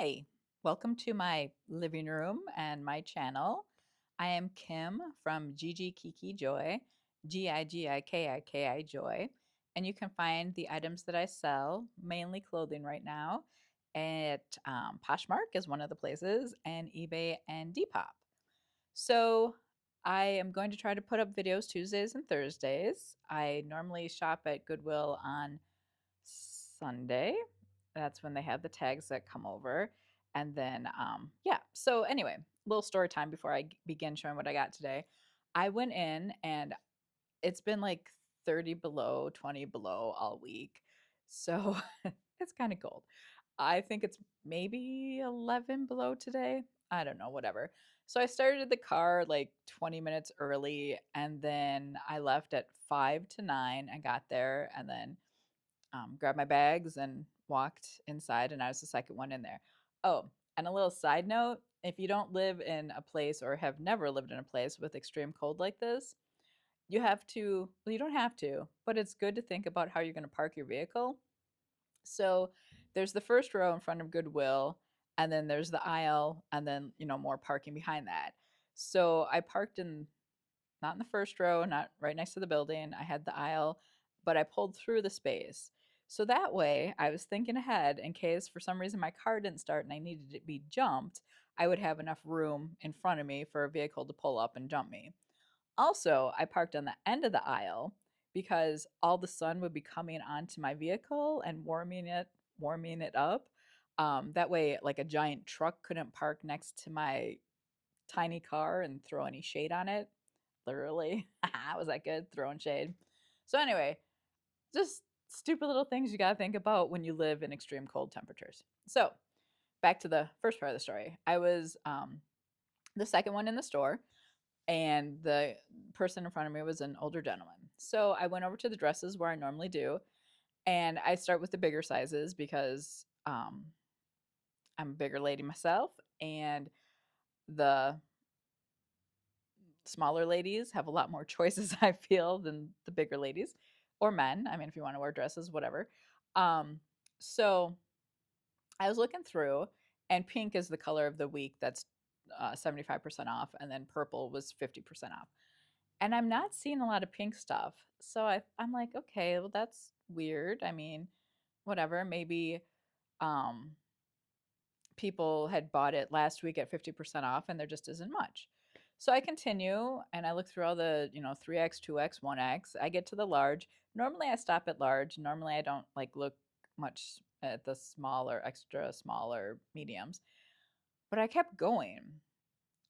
Hi, welcome to my living room and my channel. I am Kim from gigikikijoy, Gigiki Joy, and you can find the items that I sell, mainly clothing right now, at Poshmark is one of the places, and eBay and Depop. So I am going to try to put up videos Tuesdays and Thursdays. I normally shop at Goodwill on Sunday. That's when they have the tags that come over. And then, yeah. So, anyway, little story time before I begin showing what I got today. I went in and it's been like 30 below, 20 below all week. So, it's kind of cold. I think it's maybe 11 below today. I don't know, whatever. So I started the car like 20 minutes early and then I left at 5 to 9. I got there and then grabbed my bags and walked inside, and I was the second one in there. Oh, and a little side note, if you don't live in a place or have never lived in a place with extreme cold like this, you have to, well, you don't have to, but it's good to think about how you're going to park your vehicle. So there's the first row in front of Goodwill, and then there's the aisle, and then, more parking behind that. So I parked in not in the first row, not right next to the building. I had the aisle, but I pulled through the space. So that way, I was thinking ahead in case for some reason my car didn't start and I needed to be jumped, I would have enough room in front of me for a vehicle to pull up and jump me. Also, I parked on the end of the aisle because all the sun would be coming onto my vehicle and warming it up. That way, like a giant truck couldn't park next to my tiny car and throw any shade on it. Literally. Was that good? Throwing shade. So, anyway, just stupid little things you got to think about when you live in extreme cold temperatures. So, back to the first part of the story. I was the second one in the store, and the person in front of me was an older gentleman. So, I went over to the dresses where I normally do, and I start with the bigger sizes because I'm a bigger lady myself, and the smaller ladies have a lot more choices, I feel, than the bigger ladies or men. I mean, if you want to wear dresses, whatever. Um, so I was looking through, and pink is the color of the week that's 75% off, and then purple was 50% off. And I'm not seeing a lot of pink stuff. So I'm like, okay, well, that's weird. I mean, whatever. Maybe um, people had bought it last week at 50% off and there just isn't much. So I continue and I look through all the, 3X, 2X, 1X. I get to the large. Normally I stop at large. Normally I don't like look much at the smaller, extra smaller mediums. But I kept going.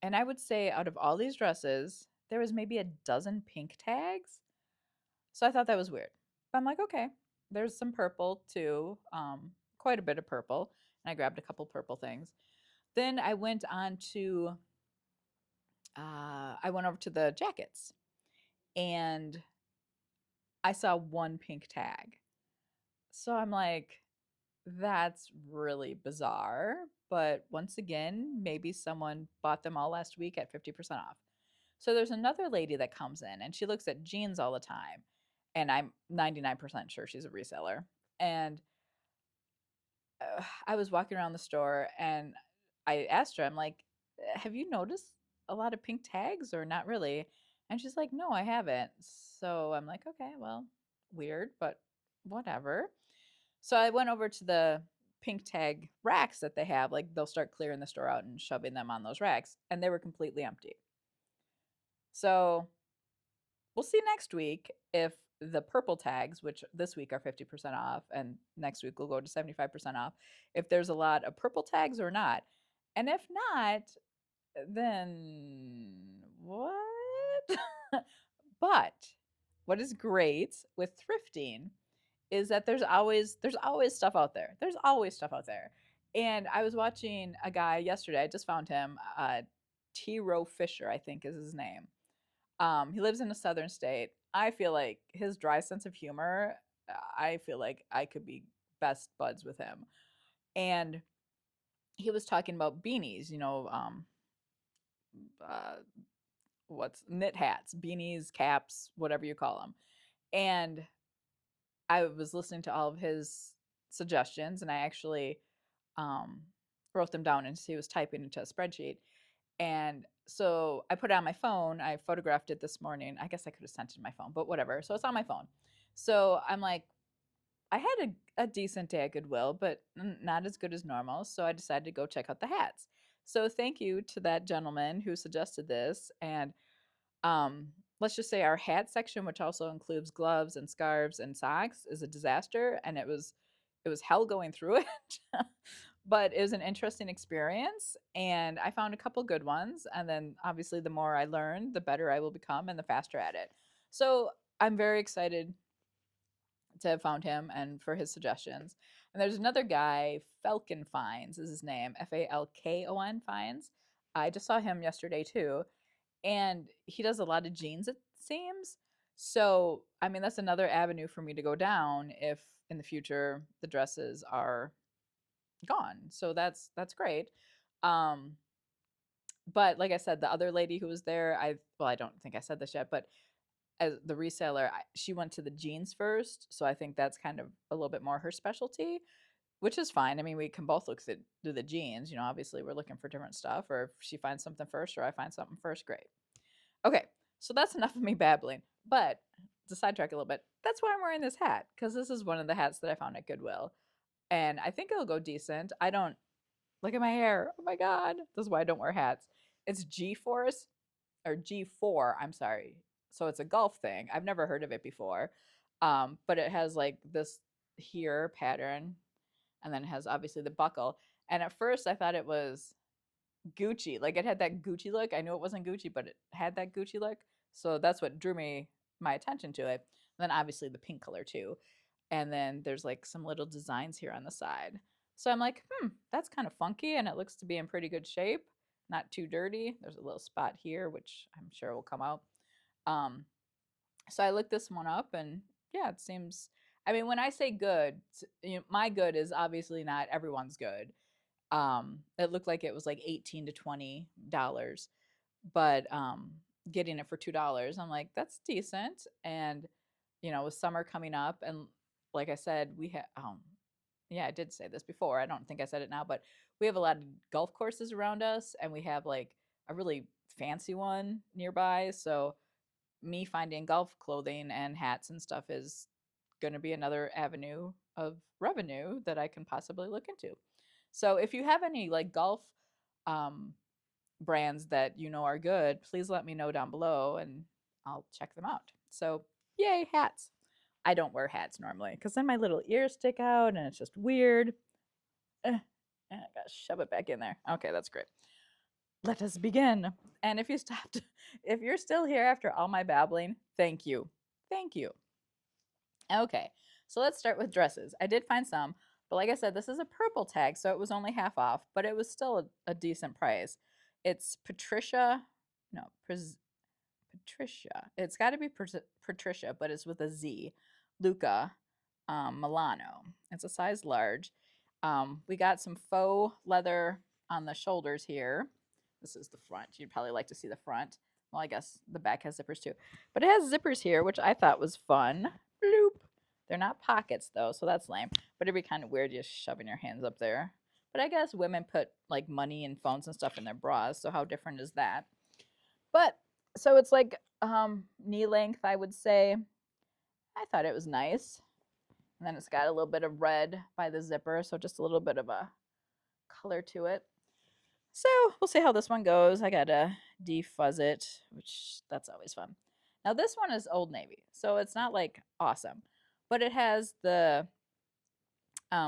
And I would say out of all these dresses, there was maybe a dozen pink tags. So I thought that was weird. But I'm like, okay, there's some purple too, quite a bit of purple. And I grabbed a couple purple things. Then I went over to the jackets and I saw one pink tag. So I'm like, that's really bizarre. But once again, maybe someone bought them all last week at 50% off. So there's another lady that comes in and she looks at jeans all the time. And I'm 99% sure she's a reseller. And I was walking around the store and I asked her, I'm like, have you noticed a lot of pink tags or not really? And she's like, no, I haven't. So I'm like, okay, well, weird, but whatever. So I went over to the pink tag racks that they have. Like they'll start clearing the store out and shoving them on those racks, and they were completely empty. So we'll see next week if the purple tags, which this week are 50% off, and next week will go to 75% off, if there's a lot of purple tags or not. And if not, then what? But what is great with thrifting is that there's always stuff out there. There's always stuff out there. And I was watching a guy yesterday. I just found him. Rowe Fischer, I think, is his name. He lives in a southern state. I feel like his dry sense of humor, I feel like I could be best buds with him. And he was talking about beanies, uh, what's knit hats, beanies, caps, whatever you call them. And I was listening to all of his suggestions, and I actually um, wrote them down and he was typing into a spreadsheet. And so I put it on my phone. I photographed it this morning. I guess I could have sent it to my phone, but whatever. So it's on my phone. So I'm like, I had a decent day at Goodwill, but not as good as normal. So I decided to go check out the hats. So thank you to that gentleman who suggested this. And um, let's just say our hat section, which also includes gloves and scarves and socks, is a disaster, and it was hell going through it. But it was an interesting experience, and I found a couple good ones. And then obviously, the more I learn, the better I will become and the faster at it. So I'm very excited to have found him and for his suggestions. And there's another guy, Falcon Finds is his name, Falkon Finds. I just saw him yesterday too, and he does a lot of jeans, it seems. So I mean, that's another avenue for me to go down if in the future the dresses are gone. So that's great. um but like I said, the other lady who was there, I don't think I said this yet, but as the reseller, she went to the jeans first, so I think that's kind of a little bit more her specialty, which is fine. I mean, we can both look through the jeans, obviously we're looking for different stuff, or if she finds something first or I find something first, great. Okay, so that's enough of me babbling. But to sidetrack a little bit, that's why I'm wearing this hat, because this is one of the hats that I found at Goodwill. And I think it'll go decent. I don't look at my hair. Oh my God. This is why I don't wear hats. It's G Force or G4, I'm sorry. So it's a golf thing. I've never heard of it before. But it has like this here pattern, and then it has obviously the buckle. And at first I thought it was Gucci. Like it had that Gucci look. I knew it wasn't Gucci, but it had that Gucci look. So that's what drew my attention to it. And then obviously the pink color too. And then there's like some little designs here on the side. So I'm like, that's kind of funky, and it looks to be in pretty good shape. Not too dirty. There's a little spot here, which I'm sure will come out. Um, so I looked this one up, and yeah, it seems. I mean, when I say good, my good is obviously not everyone's good. It looked like it was like $18 to $20, but getting it for $2, I'm like, that's decent. And with summer coming up, and like I said, we have yeah, I did say this before. I don't think I said it now, but we have a lot of golf courses around us, and we have like a really fancy one nearby. So me finding golf clothing and hats and stuff is going to be another avenue of revenue that I can possibly look into. So if you have any like golf um, brands that are good, please let me know down below and I'll check them out. So yay, hats. I don't wear hats normally because then my little ears stick out and it's just weird. I gotta shove it back in there. Okay, that's great. Let us begin. And if you stopped, if you're still here after all my babbling, thank you. Thank you. Okay, so let's start with dresses. I did find some, but like I said, this is a purple tag, so it was only half off, but it was still a decent price. It's Patricia, no, Patricia. It's got to be Patricia, but it's with a Z. Luca Milano. It's a size large. We got some faux leather on the shoulders here. This is the front. You'd probably like to see the front. Well, I guess the back has zippers too. But it has zippers here, which I thought was fun. Bloop. They're not pockets though, so that's lame. But it'd be kind of weird just shoving your hands up there. But I guess women put like money and phones and stuff in their bras, so how different is that? But so it's like knee length, I would say. I thought it was nice. And then it's got a little bit of red by the zipper, so just a little bit of a color to it. So we'll see how this one goes. I gotta defuzz it, which that's always fun. Now this one is Old Navy, so it's not like awesome, but it has the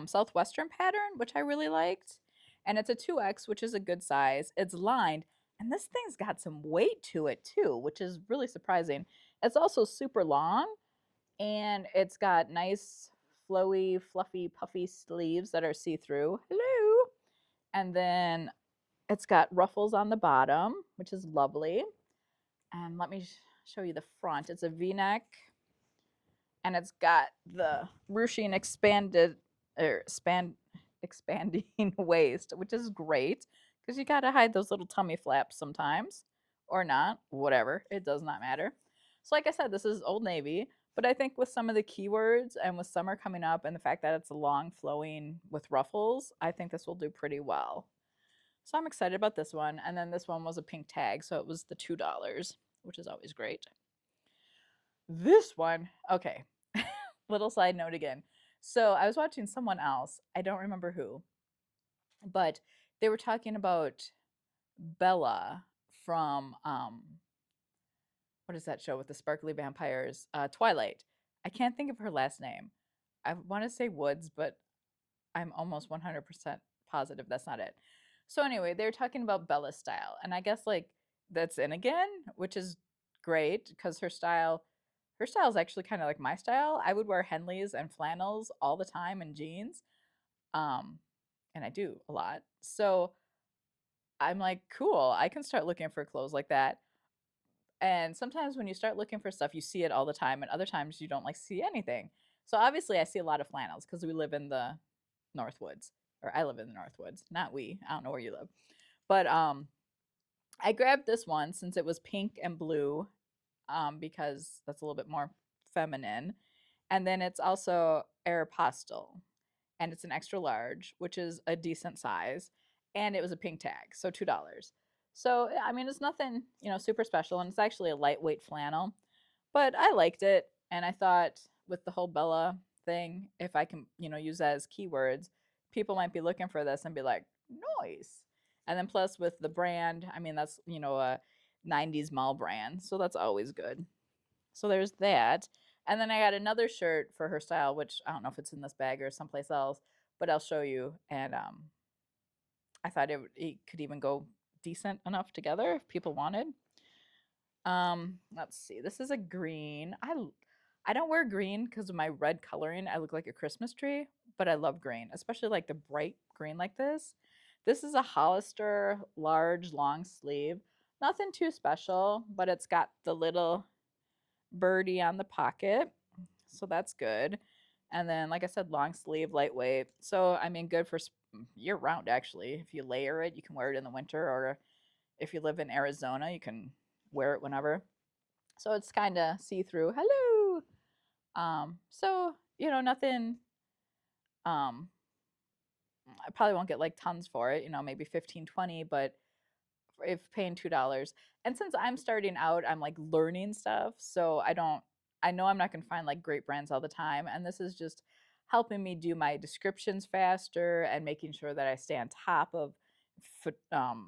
Southwestern pattern, which I really liked. And it's a 2X, which is a good size. It's lined, and this thing's got some weight to it too, which is really surprising. It's also super long, and it's got nice, flowy, fluffy, puffy sleeves that are see-through. Hello! And then it's got ruffles on the bottom, which is lovely. And let me show you the front. It's a V-neck, and it's got the ruching expanding waist, which is great because you got to hide those little tummy flaps sometimes, or not, whatever. It does not matter. So like I said, this is Old Navy, but I think with some of the keywords and with summer coming up and the fact that it's long flowing with ruffles, I think this will do pretty well. So I'm excited about this one. And then this one was a pink tag, so it was the $2, which is always great. This one, okay. Little side note again. So I was watching someone else. I don't remember who, but they were talking about Bella from what is that show with the sparkly vampires? Twilight. I can't think of her last name. I want to say Woods, but I'm almost 100% positive that's not it. So anyway, they're talking about Bella's style, and I guess like that's in again, which is great because her style is actually kind of like my style. I would wear Henleys and flannels all the time and jeans, um, and I do a lot. So I'm like, cool, I can start looking for clothes like that. And sometimes when you start looking for stuff, you see it all the time, and other times you don't like see anything. So obviously, I see a lot of flannels because we live in the Northwoods, or I live in the Northwoods, not we. I don't know where you live, but I grabbed this one since it was pink and blue, because that's a little bit more feminine, and then it's also Aeropostale, and it's an extra large, which is a decent size, and it was a pink tag, so $2. So I mean, it's nothing super special, and it's actually a lightweight flannel, but I liked it, and I thought with the whole Bella thing, if I can use that as keywords, people might be looking for this and be like, nice. And then plus with the brand, I mean that's a 90s mall brand, so that's always good. So there's that. And then I got another shirt for her style, which I don't know if it's in this bag or someplace else, but I'll show you. And I thought it could even go decent enough together if people wanted. Let's see. This is a green. I don't wear green because of my red coloring. I look like a Christmas tree, but I love green, especially like the bright green like this. This is a Hollister large long sleeve. Nothing too special, but it's got the little birdie on the pocket. So that's good. And then, like I said, long sleeve, lightweight. So, I mean, good for year round, actually. If you layer it, you can wear it in the winter, or if you live in Arizona, you can wear it whenever. So it's kind of see through. Hello. So, nothing. Um, I probably won't get like tons for it, maybe 15, 20, but if paying $2. And since I'm starting out, I'm like learning stuff. So I know I'm not going to find like great brands all the time. And this is just helping me do my descriptions faster and making sure that I stay on top of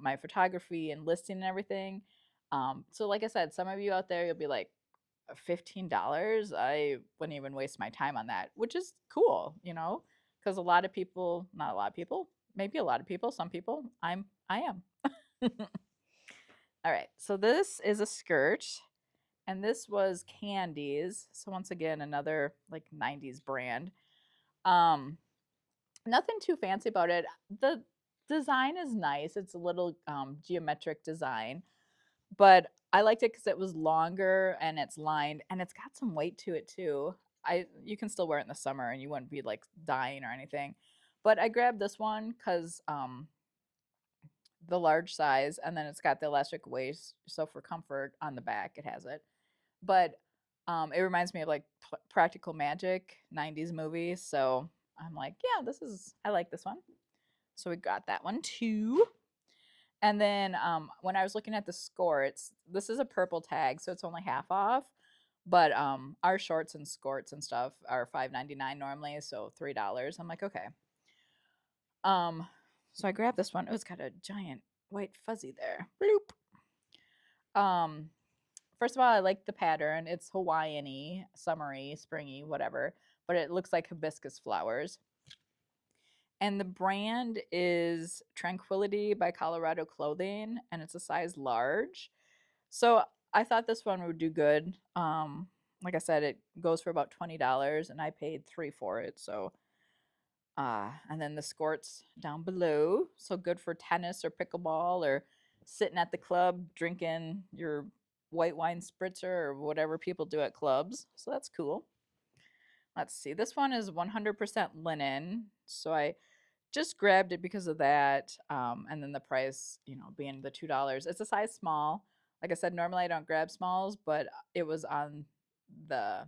my photography and listing and everything. So, like I said, some of you out there, you'll be like, $15, I wouldn't even waste my time on that, which is cool, because a lot of people, not a lot of people, maybe a lot of people, some people, I am. All right, so this is a skirt, and this was Candies. So once again, another like 90s brand. Um, Nothing too fancy about it. The design is nice. It's a little geometric design, but I liked it because it was longer and it's lined and it's got some weight to it too. You can still wear it in the summer and you wouldn't be like dying or anything. But I grabbed this one because the large size, and then it's got the elastic waist, so for comfort on the back it has it. But it reminds me of like Practical Magic 90s movies, so I'm like, yeah, I like this one. So we got that one too. And then when I was looking at the skirts, this is a purple tag, so it's only half off. But our shorts and skirts and stuff are $5.99 normally, so $3. I'm like, okay. Um, so I grabbed this one. Oh, it's got a giant white fuzzy there. Bloop. First of all, I like the pattern. It's Hawaiian-y, summery, springy, whatever, but it looks like hibiscus flowers. And the brand is Tranquility by Colorado Clothing, and it's a size large. So I thought this one would do good. Like I said, it goes for about $20, and I paid 3 for it. So, and then the skirts down below. So good for tennis or pickleball or sitting at the club drinking your white wine spritzer or whatever people do at clubs. So that's cool. Let's see. This one is 100% linen. So I just grabbed it because of that. And then the price, being the $2. It's a size small. Like I said, normally I don't grab smalls, but it was on the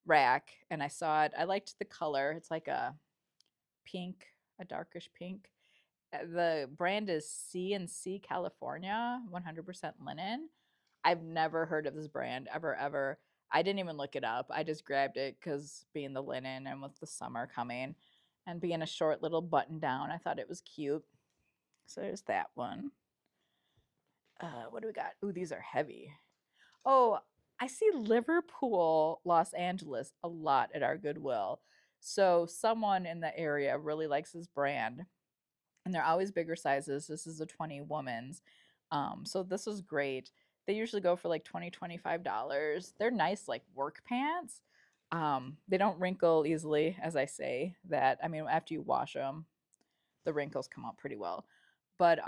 rack and I saw it. I liked the color. It's like a pink, a darkish pink. The brand is C&C California, 100% linen. I've never heard of this brand ever, ever. I didn't even look it up. I just grabbed it because being the linen and with the summer coming and being a short little button down, I thought it was cute. So there's that one. What do we got? Ooh, these are heavy. Oh, I see Liverpool, Los Angeles a lot at our Goodwill. So someone in the area really likes this brand, and they're always bigger sizes. This is a 20 woman's. So this is great. They usually go for like $20, $25. They're nice, like work pants. They don't wrinkle easily, as I say that. I mean, after you wash them, the wrinkles come out pretty well. But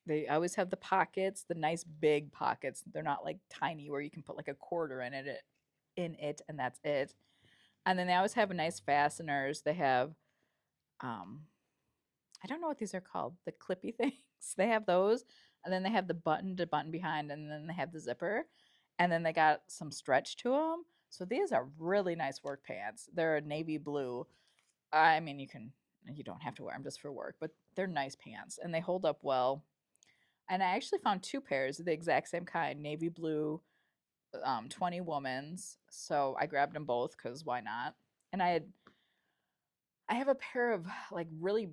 they always have the pockets, the nice big pockets. They're not like tiny where you can put like a quarter in it, and that's it. And then they always have nice fasteners. They have um I don't know what these are called, the clippy things. They have those, and then they have the button to button behind, and then they have the zipper, and then they got some stretch to them. So these are really nice work pants. They're a navy blue. I mean, you don't have to wear them just for work, but they're nice pants and they hold up well. And I actually found two pairs of the exact same kind, navy blue, 20 women's. So I grabbed them both because why not? And I have a pair of like really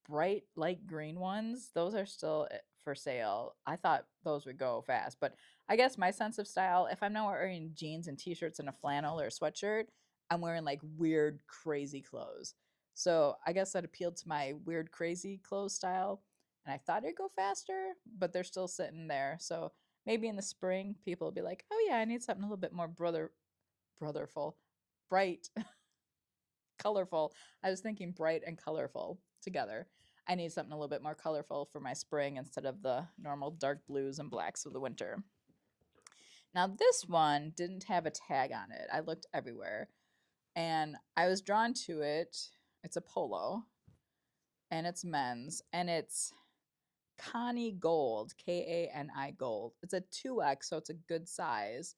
bright light green ones. Those are still for sale. I thought those would go fast, but I guess my sense of style, if I'm not wearing jeans and t-shirts and a flannel or a sweatshirt, I'm wearing like weird, crazy clothes. So I guess that appealed to my weird, crazy clothes style. And I thought it'd go faster, but they're still sitting there. So maybe in the spring, people will be like, oh yeah, I need something a little bit more brotherful, bright, colorful. I was thinking bright and colorful together. I need something a little bit more colorful for my spring instead of the normal dark blues and blacks of the winter. Now, this one didn't have a tag on it. I looked everywhere and I was drawn to it. It's a polo and it's men's and it's Connie Gold, Kani Gold. It's a 2X, so it's a good size.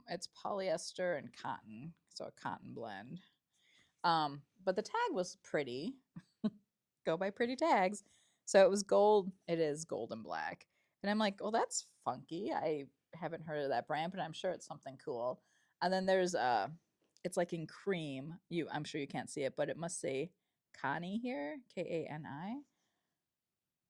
It's polyester and cotton, so a cotton blend. But the tag was pretty. Go by pretty tags. So it was gold. It is gold and black. And I'm like, well, that's funky. I haven't heard of that brand, but I'm sure it's something cool. And then there's it's like in cream. I'm sure you can't see it, but it must say Connie here, Kani.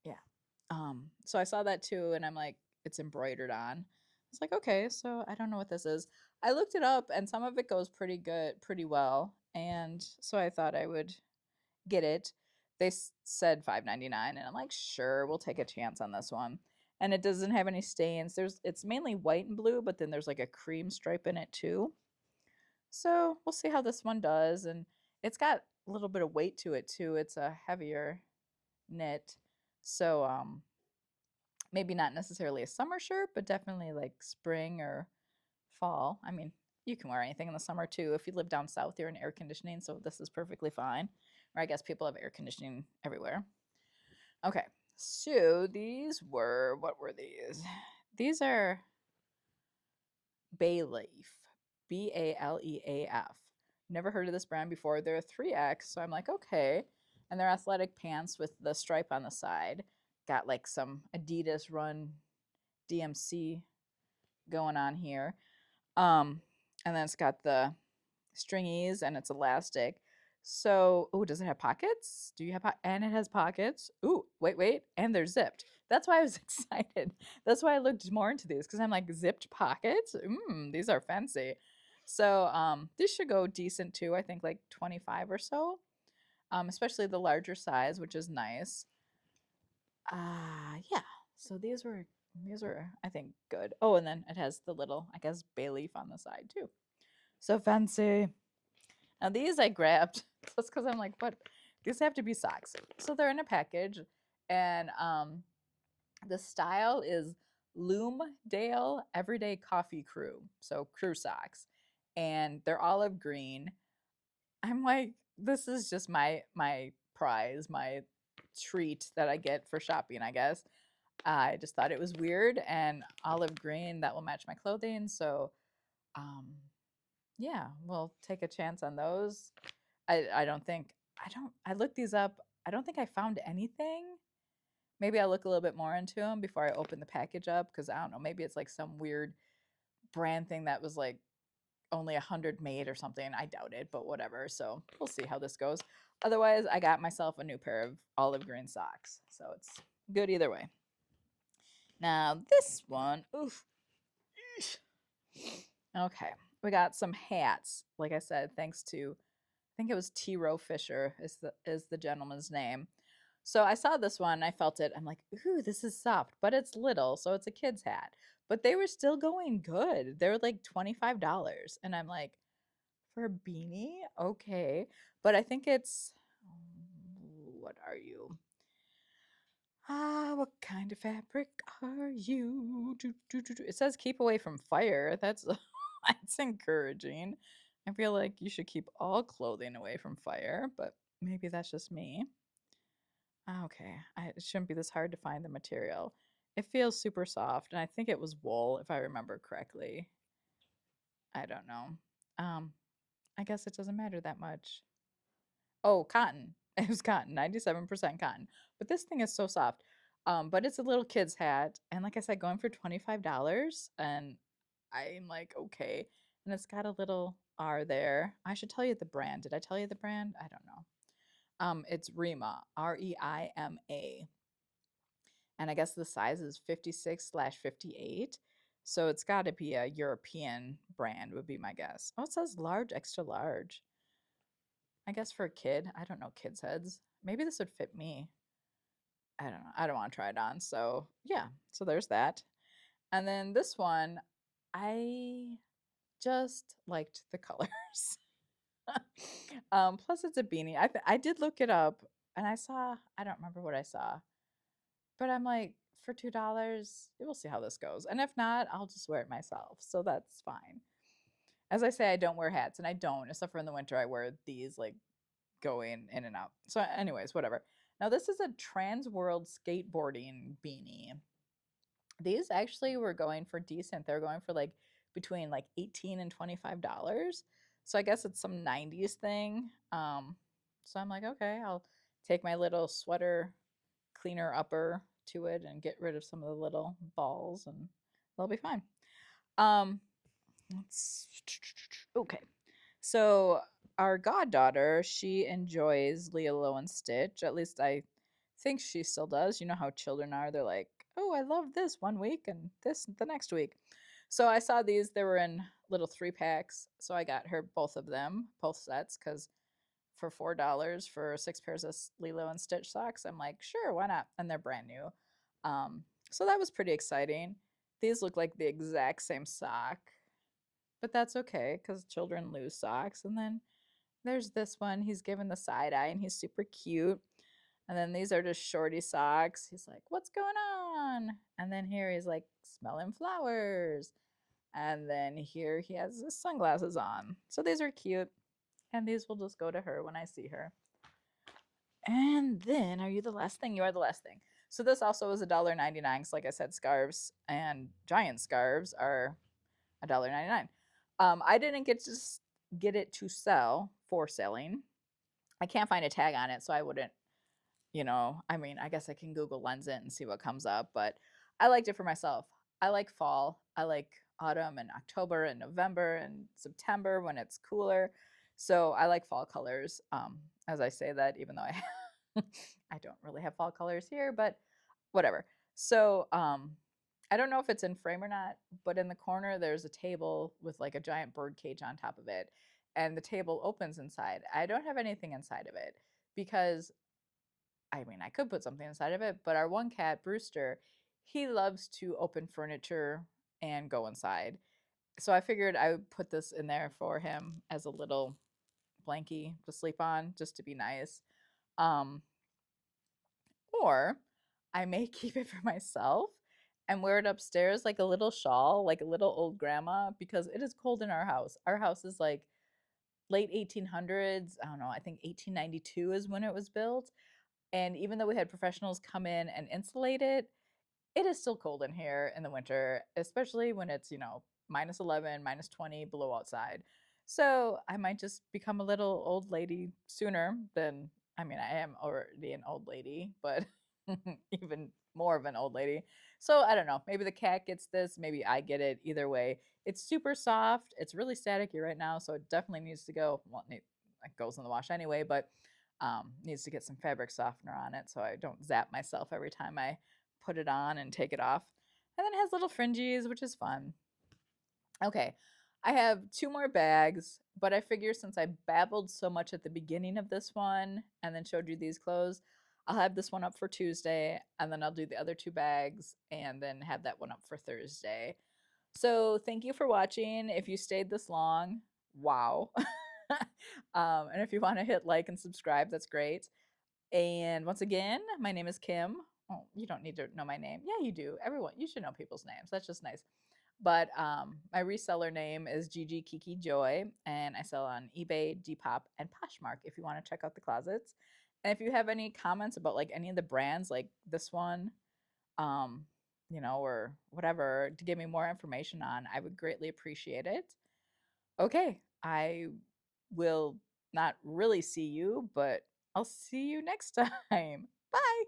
Yeah. So I saw that too, and I'm like, it's embroidered on. It's like, okay, so I don't know what this is. I looked it up, and some of it goes pretty good, pretty well, and so I thought I would get it. They said $5.99, and I'm like, sure, we'll take a chance on this one. And it doesn't have any stains. It's mainly white and blue, but then there's like a cream stripe in it too. So we'll see how this one does, and it's got a little bit of weight to it too. It's a heavier knit, so maybe not necessarily a summer shirt, but definitely like spring or fall. I mean, you can wear anything in the summer too. If you live down south, you're in air conditioning, so this is perfectly fine. Or I guess people have air conditioning everywhere. Okay, so what were these? These are Bay Leaf, Baleaf. Never heard of this brand before. They're a 3X, so I'm like, okay. And they're athletic pants with the stripe on the side. Got like some Adidas Run DMC going on here. And then it's got the stringies and it's elastic. So, oh, does it have pockets? Do you have and it has pockets? Ooh, wait, and they're zipped. That's why I was excited. That's why I looked more into these because I'm like zipped pockets. These are fancy. So, this should go decent too. I think like 25 or so. Especially the larger size, which is nice. Yeah. So these were I think good. Oh, and then it has the little, I guess, bay leaf on the side too. So fancy. Now these I grabbed just because I'm like, what? These have to be socks. So they're in a package, and the style is Loomdale Everyday Coffee Crew. So crew socks, and they're olive green. I'm like, this is just my prize, my treat that I get for shopping, I guess. I just thought it was weird and olive green that will match my clothing. So, um, yeah, we'll take a chance on those. I don't think I looked these up. I don't think I found anything. Maybe I'll look a little bit more into them before I open the package up because I don't know. Maybe it's like some weird brand thing that was like only 100 made or something. I doubt it, but whatever. So we'll see how this goes. Otherwise, I got myself a new pair of olive green socks. So it's good either way. Now, this one, oof. Okay, we got some hats. Like I said, thanks to I think it was Rowe Fischer is the gentleman's name. So I saw this one, I felt it. I'm like, ooh, this is soft, but it's little, so it's a kid's hat. But they were still going good. They were like $25, and I'm like, for a beanie, okay. But I think it's what are you? What kind of fabric are you? It says keep away from fire. That's that's encouraging. I feel like you should keep all clothing away from fire, but maybe that's just me. Okay, it shouldn't be this hard to find the material. It feels super soft, and I think it was wool, if I remember correctly. I don't know. Um, I guess it doesn't matter that much. Oh, cotton. It was cotton, 97% cotton. But this thing is so soft. But it's a little kid's hat. And like I said, going for $25. And I'm like, okay. And it's got a little R there. I should tell you the brand. Did I tell you the brand? I don't know. It's Rima, Reima. And I guess the size is 56/58. So it's got to be a European brand, would be my guess. Oh, it says large, extra large. I guess for a kid, I don't know kids' heads. Maybe this would fit me. I don't know. I don't want to try it on. So, yeah. So there's that. And then this one, I just liked the colors. Plus, it's a beanie. I did look it up and I saw, I don't remember what I saw, but I'm like, for $2, we'll see how this goes. And if not, I'll just wear it myself. So that's fine. As I say, I don't wear hats and I don't, except for in the winter, I wear these like going in and out. So, anyways, whatever. Now, this is a Trans World skateboarding beanie. These actually were going for decent. They're going for like between like 18 and $25. So I guess it's some 90s thing. So I'm like, okay, I'll take my little sweater cleaner upper to it and get rid of some of the little balls and they'll be fine. Um, let's okay. So our goddaughter, she enjoys Lilo and Stitch. At least I think she still does. You know how children are. They're like, oh, I love this one week and this the next week. So I saw these. They were in little 3 packs. So I got her both of them, both sets, because for $4 for 6 pairs of Lilo and Stitch socks, I'm like, sure, why not? And they're brand new. So that was pretty exciting. These look like the exact same sock, but that's okay because children lose socks. And then there's this one. He's given the side eye and he's super cute. And then these are just shorty socks. He's like, what's going on? And then here he's like smelling flowers. And then here he has his sunglasses on. So these are cute. And these will just go to her when I see her. And then, are you the last thing? You are the last thing. So this also is $1.99. So like I said, scarves and giant scarves are $1.99. I didn't get it to sell for selling. I can't find a tag on it, so I wouldn't, I mean, I guess I can Google Lens it and see what comes up, but I liked it for myself. I like fall. I like autumn and October and November and September when it's cooler. So I like fall colors. As I say that, even though I don't really have fall colors here, but whatever. So I don't know if it's in frame or not, but in the corner there's a table with like a giant bird cage on top of it, and the table opens inside. I don't have anything inside of it because I mean, I could put something inside of it, but our one cat, Brewster, he loves to open furniture and go inside. So I figured I would put this in there for him as a little blankie to sleep on, just to be nice. Um, or I may keep it for myself and wear it upstairs like a little shawl, like a little old grandma, because it is cold in our house. Our house is like late 1800s. I don't know, I think 1892 is when it was built. And even though we had professionals come in and insulate it, it is still cold in here in the winter, especially when it's, -11, -20 below outside. So I might just become a little old lady sooner than I mean, I am already an old lady, but even more of an old lady. So I don't know. Maybe the cat gets this. Maybe I get it. Either way, it's super soft. It's really staticky right now, so it definitely needs to go. Well, it goes in the wash anyway, but needs to get some fabric softener on it so I don't zap myself every time I put it on and take it off. And then it has little fringes, which is fun. Okay, I have two more bags, but I figure since I babbled so much at the beginning of this one and then showed you these clothes, I'll have this one up for Tuesday and then I'll do the other two bags and then have that one up for Thursday. So thank you for watching. If you stayed this long, wow. And if you want to hit like and subscribe, that's great. And once again, my name is Kim. Oh, you don't need to know my name. Yeah, you do. Everyone, you should know people's names. That's just nice. But my reseller name is gigikikijoy, and I sell on eBay, Depop, and Poshmark if you want to check out the closets. And if you have any comments about like any of the brands, like this one, um, or whatever, to give me more information on, I would greatly appreciate it. Okay, I will not really see you, but I'll see you next time. Bye.